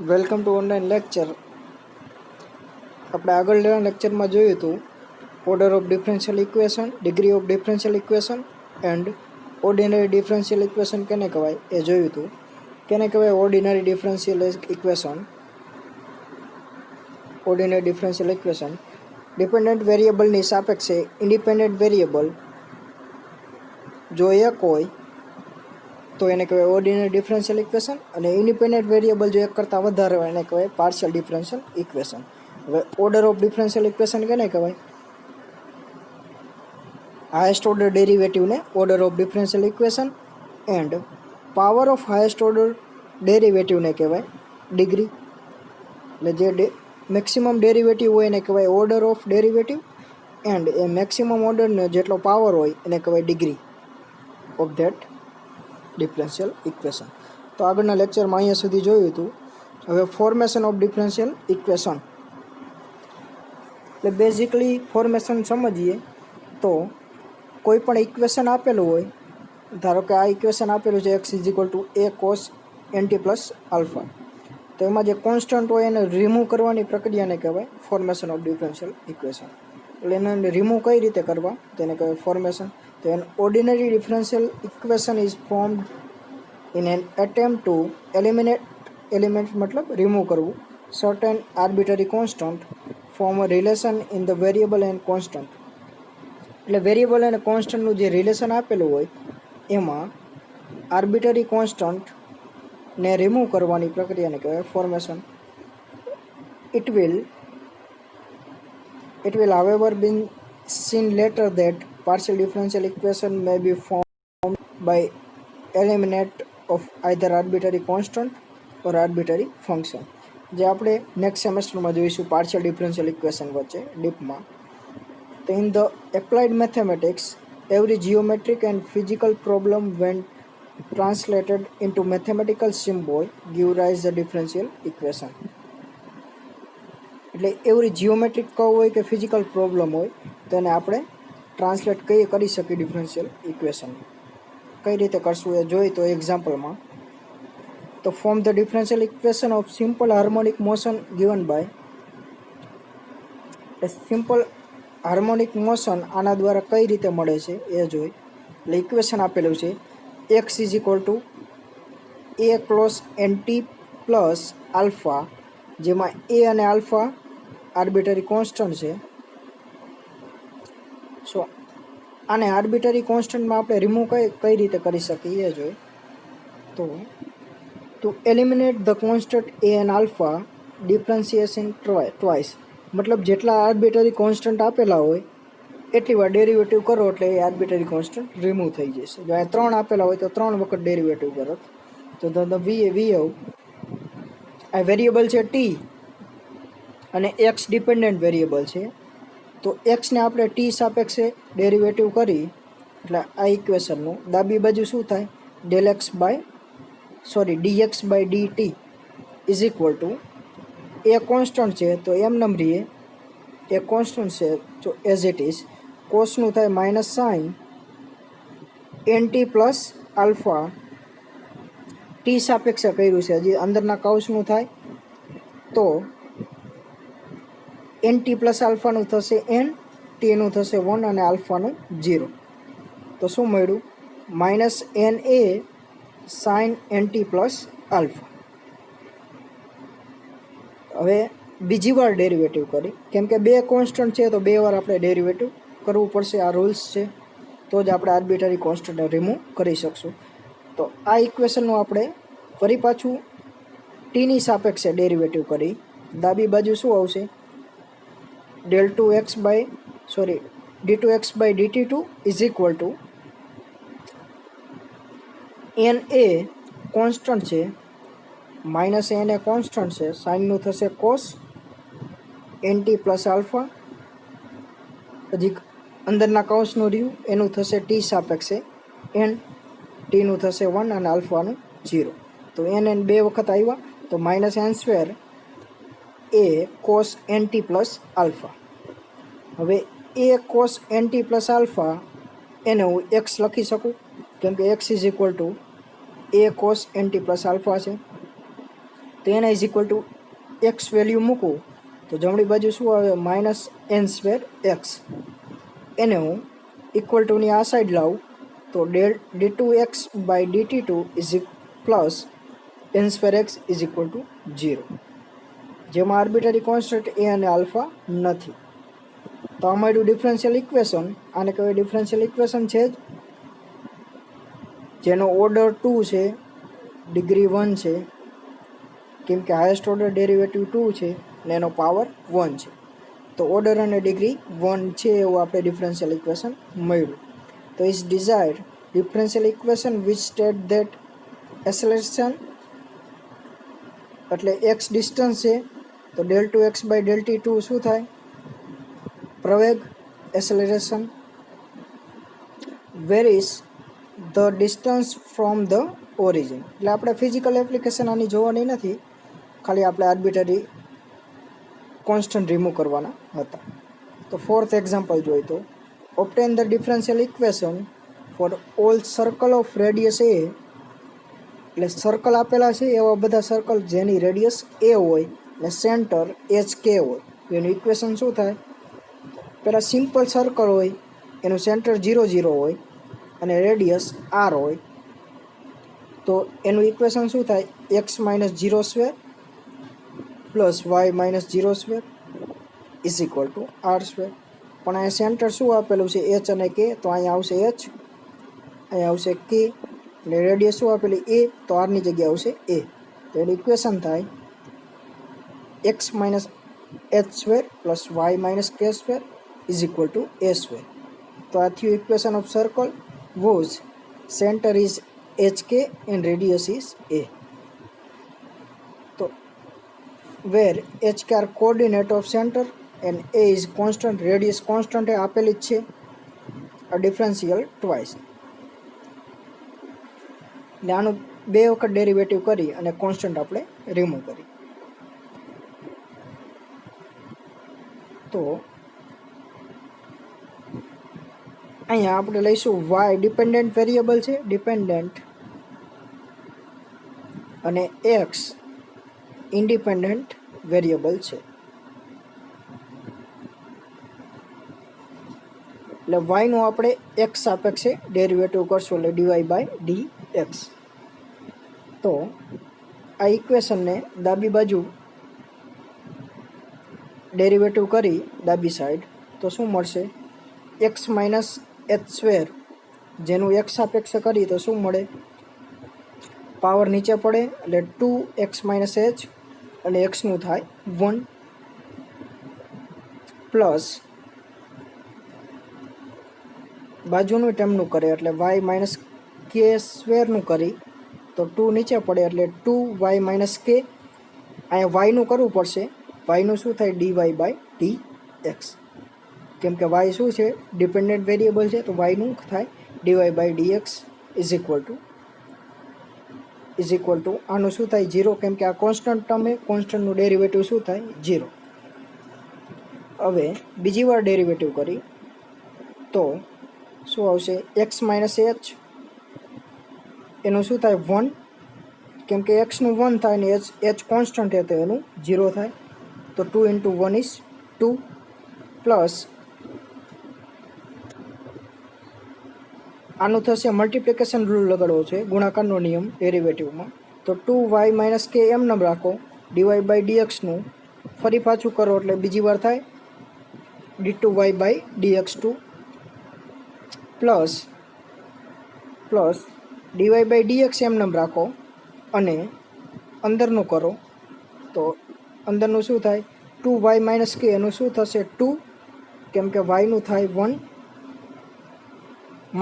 Welcome to online lecture. આપણે આગળના લેક્ચરમાં જોયું હતું order of differential equation, degree of differential equation and ordinary differential equation કેને કહેવાય એ જોયું હતું. કેને કહેવાય ordinary differential equation? Ordinary differential equation dependent વેરિયેબલની સાપેક્ષે ઇન્ડિપેન્ડન્ટ વેરિયેબલ જો એક હોય તો એને કહેવાય ઓર્ડિનરી ડિફરન્શિયલ ઇક્વેશન, અને ઇન્ડિપેન્ડન્ટ વેરિયેબલ જો એક કરતાં વધારે હોય એને કહેવાય પાર્શિયલ ડિફરન્શિયલ ઇક્વેશન. હવે ઓર્ડર ઓફ ડિફરન્શિયલ ઇક્વેશન કેને કહેવાય? હાયેસ્ટ ઓર્ડર ડેરિવેટિવને order of differential equation, and power of highest order ડેરિવેટિવને કહેવાય ડિગ્રી. એટલે જે મેક્સિમમ ડેરિવેટિવ હોય એને કહેવાય ઓર્ડર ઓફ ડેરિવેટિવ, એન્ડ એ મેક્સિમમ ઓર્ડરનો જેટલો પાવર હોય એને કહેવાય degree of that differential equation. તો આગળના લેક્ચરમાં અહીંયા સુધી જોયું હતું. હવે ફોર્મેશન ઓફ ડિફરન્શિયલ ઇક્વેશન, એટલે બેઝિકલી ફોર્મેશન સમજીએ તો કોઈ પણ ઇક્વેશન આપેલું હોય, ધારો કે આ ઇક્વેશન આપેલું છે x is to a cos nt plus alpha, તો એમાં જે કોન્સ્ટન્ટ હોય એને રિમૂવ કરવાની પ્રક્રિયાને કહેવાય ફોર્મેશન ઓફ ડિફરન્શિયલ ઇક્વેશન. એટલે એને રિમૂવ કઈ રીતે કરવા તેને કહેવાય ફોર્મેશન. તો an ordinary differential equation is formed in an attempt to eliminate મતલબ રિમૂવ કરવું certain arbitrary constant form a relation in the variable and constant. એટલે વેરિયેબલ અને કોન્સ્ટન્ટનું જે રિલેશન આપેલું હોય એમાં આર્બિટરી કોન્સ્ટન્ટને રિમૂવ કરવાની પ્રક્રિયાને કહેવાય formation. It will however be seen later that partial differential equation may be formed by eliminate of either arbitrary constant or arbitrary function. જે આપણે નેક્સ્ટ સેમેસ્ટરમાં જોઈશું પાર્શિયલ ડિફરન્શિયલ ઇક્વેશન વચ્ચે ડીપમાં. તો in the applied mathematics every geometric and physical problem when translated into mathematical symbol give rise the differential equation. એટલે every geometric curve હોય કે ફિઝિકલ પ્રોબ્લેમ હોય તો એને આપણે ટ્રાન્સલેટ કરી શકીએ ડિફરન્શિયલ ઇક્વેશન. કઈ રીતે કરશું એ જોઈએ તો એક્ઝામ્પલમાં. તો form the differential equation of simple harmonic motion given by, simple harmonic motion આના દ્વારા કઈ રીતે મળે છે એ જોઈ. એટલે ઇક્વેશન આપેલું છે x is equal two a cos nt plus alpha, જેમાં a અને આલ્ફા આર્બિટરી કોન્સ્ટન્ટ છે. સો આને આર્બિટરી કોન્સ્ટન્ટમાં આપણે રિમૂવ કઈ રીતે કરી શકીએ એ જોઈએ. તો to eliminate the constant a and alpha differentiation twice, મતલબ જેટલા આર્બિટરી કોન્સ્ટન્ટ આપેલા હોય એટલી વાર ડેરિવેટિવ કરો એટલે એ આર્બિટરી કોન્સ્ટન્ટ રિમૂવ થઈ જશે. જો આ 3 આપેલા હોય તો 3 વખત ડેરિવેટિવ કરો તો આ વેરિયેબલ છે t અને x ડિપેન્ડન્ટ વેરિયેબલ છે. તો એક્સને આપણે ટી સાપેક્ષે ડેરિવેટિવ કરી એટલે આ ઇક્વેશનનું ડાબી બાજુ શું થાય dx by dt is equal to a constant છે તો એમ નંબરીએ એ કોન્સ્ટન્ટ છે જો એઝ ઇટ ઇઝ, કોસનું થાય minus sign nt plus alpha, T સાપેક્ષે કર્યું છે હજી અંદરના કૌંસનું થાય તો nt પ્લસ આલ્ફાનું થશે n, ટીનું થશે 1 અને આલ્ફાનું 0. તો શું મળ્યું? માઇનસ n એ સાઇન nt પ્લસ આલ્ફા. હવે બીજી વાર ડેરિવેટિવ કરી, કેમ કે 2 કોન્સ્ટન્ટ છે તો 2 વાર આપણે ડેરિવેટિવ કરવું પડશે. આ રૂલ્સ છે તો જ આપણે આર્બિટરી કોન્સ્ટન્ટને રિમૂવ કરી શકશું. તો આ ઇક્વેશનનું આપણે ફરી પાછું ટીની સાપેક્ષે ડેરિવેટિવ કરી, ડાબી બાજુ શું આવશે d2x by dt2 is equal two n A constant છે, માઇનસ n એ કોન્સ્ટન્ટ છે, સાઇનનું થશે કોસ nt પ્લસ આલ્ફા, હજી અંદરના કૌંસનું રહ્યું એનું થશે ટી સાપેક્ષે n, ટીનું થશે 1 અને આલ્ફાનું 0. તો n 2 વખત આવ્યા તો માઇનસ n સ્ક્વેર એ કોસ nt પ્લસ આલ્ફા. હવે એ કોસ nt પ્લસ આલ્ફા એને હું x લખી શકું, કેમ કે x is equal to A cos nt plus alpha છે. તો એના is equal two x value મૂકું તો જમણી બાજુ શું આવે માઇનસ એન સ્ક્વેર એક્સ. એને હું ઇક્વલ ટુની આ સાઈડ લાવું તો D two x by DT two is plus N square X is equal to 0, જેમાં આર્બિટરી કોન્સ્ટન્ટ એ અને આલ્ફા નથી. તો આ મળ્યું ડિફરન્શિયલ ઇક્વેશન. આને કહેવાય ડિફરન્શિયલ ઇક્વેશન છે જ, જેનો ઓર્ડર 2 છે, ડિગ્રી 1 છે, કેમ કે હાયેસ્ટ ઓર્ડર ડેરિવેટિવ 2 છે અને એનો પાવર 1 છે. તો ઓર્ડર અને ડિગ્રી 1 છે એવું આપણે ડિફરન્શિયલ ઇક્વેશન મળ્યું. તો is desired differential equation which state that acceleration એટલે એક્સ ડિસ્ટન્સ છે તો del two x by del t two શું થાય પ્રવેગ acceleration. Where is the distance from the origin. એટલે આપણે ફિઝિકલ એપ્લિકેશન આની જોવાની નથી, ખાલી આપણે આર્બિટરી કોન્સ્ટન્ટ રિમૂવ કરવાના હતા. તો ફોર્થ એક્ઝામ્પલ જોઈએ તો obtain the differential equation for all circle of radius a. એટલે સર્કલ આપેલા છે એવા બધા સર્કલ જેની રેડિયસ એ હોય અને સેન્ટર એચ કે હોય, એનું ઇક્વેશન શું થાય? પહેલાં સિમ્પલ સર્કલ હોય એનું સેન્ટર 0 0 હોય અને રેડિયસ આર હોય તો એનું ઇક્વેશન શું થાય? X minus 0 square plus Y minus 0 square is equal to R square. પણ અહીંયા સેન્ટર શું આપેલું છે? એચ અને કે, તો અહીંયા આવશે એચ, અહીંયા આવશે કે, એટલે રેડિયસ શું આપેલી? એ, તો આરની જગ્યાએ આવશે એ. તો એનું ઇક્વેશન થાય x minus h square plus Y minus k square is equal to a square. તો આ થયું equation of circle whose centre is h k and radius is a. તો where h k are coordinate of centre and a is constant, radius constant a આપેલી જ છે. આ differential twice. એટલે આનું 2 વખત ડેરિવેટિવ કરી અને કોન્સ્ટન્ટ આપણે રિમૂવ કરી. તો અહીંયા આપણે લઈશું વાય ડિપેન્ડન્ટ વેરિયેબલ છે, ડિપેન્ડન્ટ, અને એક્સ ઇન્ડિપેન્ડન્ટ વેરિયેબલ છે. એટલે વાયનું આપણે એક્સ સાપેક્ષે ડેરિવેટિવ કરશું એટલે ડીવાય બાય ડી એક્સ. તો આ ઇક્વેશનને ડાબી બાજુ ડેરિવેટિવ કરી ડાબી સાઈડ તો શું મળશે? એક્સ માઇનસ એચ સ્ક્વેર, જેનું એક્સ સાપેક્ષે કરી તો શું મળે? પાવર નીચે પડે એટલે 2x માઇનસ એચ અને એક્સનું થાય 1 પ્લસ બાજુનું ટર્મનું કરે એટલે વાય માઇનસ કે સ્ક્વેરનું કરી તો 2 નીચે પડે એટલે 2y માઇનસ કે. અહીંયા વાયનું કરવું પડશે, વાયનું શું થાય? DY by D X. કેમ કે વાય શું છે? ડિપેન્ડન્ટ વેરિયેબલ છે, તો વાયનું થાય DY by D X is equal to આનું શું થાય? 0, કેમ કે આ કોન્સ્ટન્ટ ટર્મ છે, કોન્સ્ટન્ટનું ડેરિવેટિવ શું થાય? 0. હવે બીજી વાર ડેરિવેટિવ કરી તો શું આવશે? એક્સ માઇનસ એચ એનું શું થાય? 1, કેમ કે એક્સનું 1 થાય ને એચ કોન્સ્ટન્ટ છે તો એનું 0 થાય. તો 2 × 1 ઇઝ 2 પ્લસ આનું થશે મલ્ટિપ્લિકેશન રૂલ લગાડવો છે, ગુણાકારનો નિયમ ડેરિવેટિવમાં. તો 2y માઇનસ કે એમ નામ રાખો, ડીવાય બાય ડીએક્સનું ફરી પાછું કરો એટલે બીજી વાર થાય d2y by dx2 plus dy by dx એમ નામ રાખો અને અંદરનું કરો તો અંદરનું શું થાય? 2y માઇનસ કે એનું શું થશે? 2, કેમ કે વાયનું થાય 1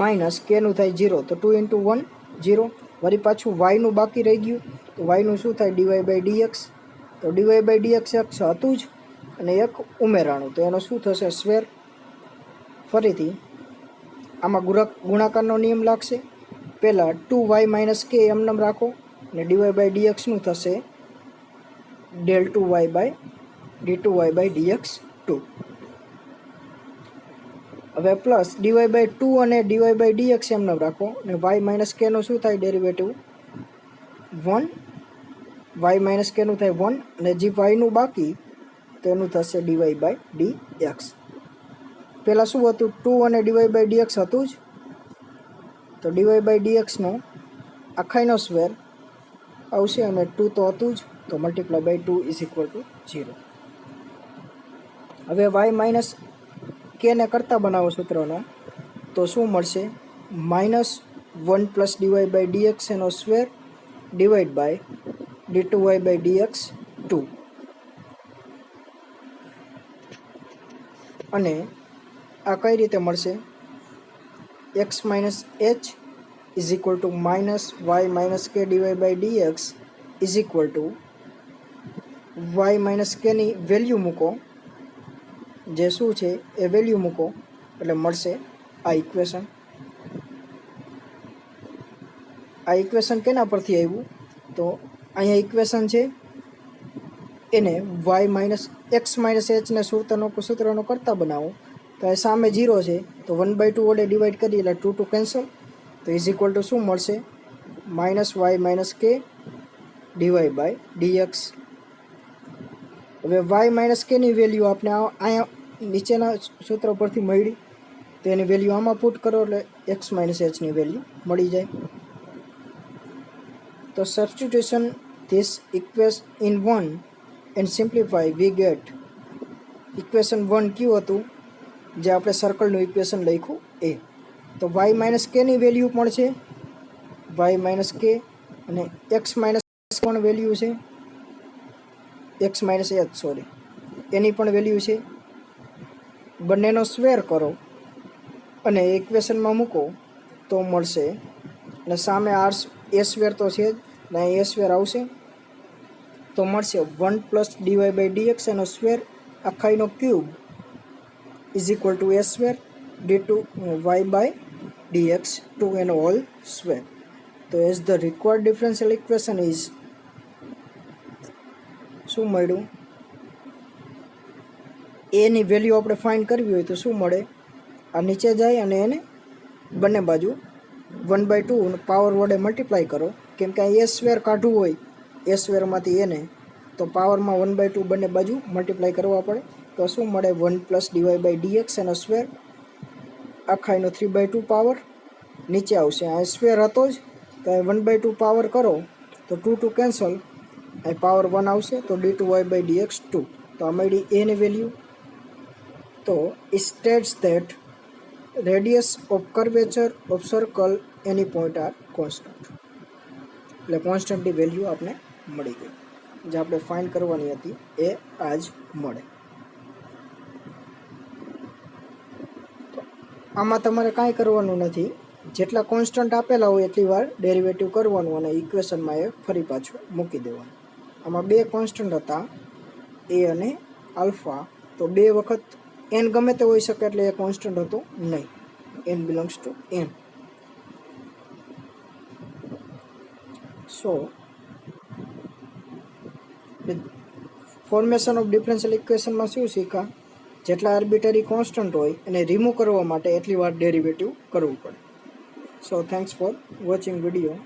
માઇનસ કેનું થાય 0, તો 2 × 1 0. વળી પાછું વાયનું બાકી રહી ગયું તો વાયનું શું થાય? DY by DX. તો ડીવાય બાય ડીએક્સ એક હતું જ અને એક ઉમેરાણું, તો એનો શું થશે? સ્ક્વેર. ફરીથી આમાં ગુણાકારનો નિયમ લાગશે. પહેલાં 2y માઇનસ કે એમ નામ રાખો અને ડીવાય બાય ડીએક્સનું થશે del 2y by d2y by dx2. હવે પ્લસ ડીવાય બાય 2 અને ડીવાય બાય ડીએક્સ એમ નામ રાખો અને વાય માઇનસ કેનું શું થાય? ડેરિવેટિવ 1 વાય માઇનસ કેનું થાય 1 અને જે વાયનું બાકી તો એનું થશે ડીવાય બાય ડી એક્સ. પહેલાં શું હતું 2 અને ડીવાય બાય ડી એક્સ હતું જ, તો ડીવાય બાય ડી એક્સનો આખાઈનો સ્ક્વેર આવશે અને 2 તો હતું જ, તો multiply by 2 is equal to 0. હવે વાય માઇનસ કેને કરતાં બનાવો સૂત્રનો તો શું મળશે -1 plus dy by D x એનો square divide by d2y by dx 2. અને આ કઈ રીતે મળશે x minus h is equal to -y minus k dy by dx is equal to y minus કેની વેલ્યુ મૂકો, જે શું છે એ વેલ્યુ મૂકો એટલે મળશે આ ઇક્વેશન. આ ઇક્વેશન કેના પરથી આવ્યું તો અહીંયા ઇક્વેશન છે એને y માઇનસ એક્સ માઇનસ એચને સૂત્રનો કરતાં બનાવો તો એ સામે 0 છે તો 1/2 વડે ડિવાઈડ કરી એટલે 2 2 કેન્સલ, તો ઇઝ ઇક્વલ ટુ શું મળશે -y માઇનસ કે ડીવાય બાય dx. હવે y માઇનસ કેની વેલ્યુ આપણે અહીંયા નીચેના સૂત્ર પરથી મળી, તો એની વેલ્યુ આમાં પુટ કરો એટલે એક્સ માઇનસ એચની વેલ્યુ મળી જાય. તો substitution this equation in 1 and simplify we get equation 1 કયું હતું જે આપણે સર્કલનું ઇક્વેશન લખ્યું એ. તો y માઇનસ કેની વેલ્યુ પણ છે y માઇનસ કે અને એક્સ માઇનસ પણ વેલ્યુ છે એક્સ માઇનસ એચ સોરી એની પણ વેલ્યુ છે. બંનેનો સ્ક્વેર કરો અને ઇક્વેશનમાં મૂકો તો મળશે અને સામે આર એ સ્ક્વેર તો છે જ ને એ સ્ક્વેર આવશે તો મળશે 1 પ્લસ ડીવાય બાય ડીએક્સ એનો સ્ક્વેર આખાઈનો cube is equal to a square d2y by dx 2 એનો હોલ સ્ક્વેર. તો as the required differential equation is શું મળ્યું એની વેલ્યુ આપણે ફાઇન્ડ કરવી હોય તો શું મળે આ નીચે જાય અને એને બંને બાજુ 1/2 પાવર વડે મલ્ટીપ્લાય કરો, કેમ કે એ સ્ક્વેર કાઢવું હોય એ સ્ક્વેરમાંથી એને તો પાવરમાં 1/2 બંને બાજુ મલ્ટીપ્લાય કરવા પડે. તો શું મળે 1 પ્લસ ડીવાય બાય ડીએક્સ એનો સ્ક્વેર આખાઈનો 3/2 પાવર નીચે આવશે, આ સ્ક્વેર હતો જ તો એ 1/2 પાવર કરો તો 2 2 કેન્સલ, અહીં પાવર 1 આવશે તો d2y બાય dx 2. તો આ મળી એની વેલ્યુ. તો it states that radius of curvature of circle any point are constant. એટલે કોન્સ્ટન્ટની વેલ્યુ આપણે મળી ગઈ જે આપણે ફાઇન્ડ કરવાની હતી એ આજ મળે. તો આમાં તમારે કાંઈ કરવાનું નથી, જેટલા કોન્સ્ટન્ટ આપેલા હોય એટલી વાર ડેરિવેટિવ કરવાનું અને ઇક્વેશનમાં એ ફરી પાછું મૂકી દેવાનું. આમાં 2 કોન્સ્ટન્ટ હતા એ અને આલ્ફા, તો 2 વખત n ગમે તે હોઈ શકે એટલે એ કોન્સ્ટન્ટ હતો નહીં, n belongs to n. So formation of differential ઇક્વેશનમાં શું શીખ્યા, જેટલા આર્બિટરી કોન્સ્ટન્ટ હોય એને રિમૂવ કરવા માટે એટલી વાર ડેરિવેટિવ કરવું પડે. સો થેન્ક્સ ફોર વોચિંગ વિડીયો.